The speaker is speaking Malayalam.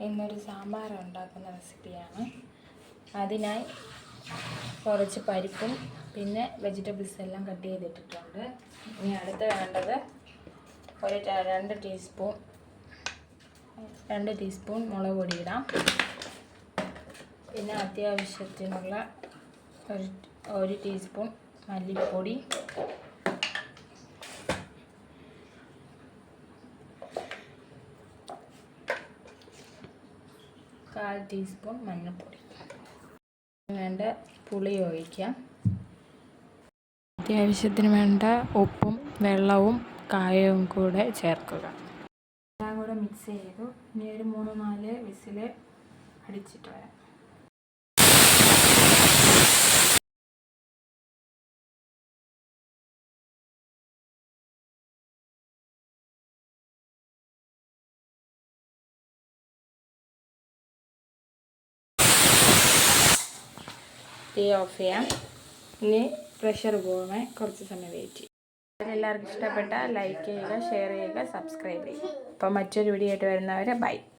ഇന്നൊരു സാമ്പാർ ഉണ്ടാക്കുന്ന റെസിപ്പിയാണ്. അതിനായി കുറച്ച് പരിപ്പും പിന്നെ വെജിറ്റബിൾസ് എല്ലാം കട്ട് ചെയ്തിട്ടിട്ടുണ്ട്. ഇനി അടുത്ത് വേണ്ടത് ഒരു 2 ടീസ്പൂൺ മുളക് പൊടി ഇടാം. പിന്നെ അത്യാവശ്യത്തിനുള്ള ഒരു ടീസ്പൂൺ മല്ലിപ്പൊടി, കാൽ ടീസ്പൂൺ മഞ്ഞൾപ്പൊടി. വേണ്ട പുളി ഒഴിക്കാം. അത്യാവശ്യത്തിന് വേണ്ട ഉപ്പും വെള്ളവും കായവും കൂടെ ചേർക്കുക. എല്ലാം കൂടെ മിക്സ് ചെയ്തു. ഇനി ഒരു 3-4 വിസിൽ അടിച്ചിട്ട് വരാം. തീ ഓഫ് ചെയ്യാം. ഇനി പ്രഷർ പോകാൻ കുറച്ച് സമയം വെയിറ്റ് ചെയ്യും. എല്ലാവർക്കും ഇഷ്ടപ്പെട്ടാൽ ലൈക്ക് ചെയ്യുക, ഷെയർ ചെയ്യുക, സബ്സ്ക്രൈബ് ചെയ്യുക. അപ്പോൾ മറ്റൊരു വീഡിയോ ആയിട്ട് വരുന്നവരെ ബൈ.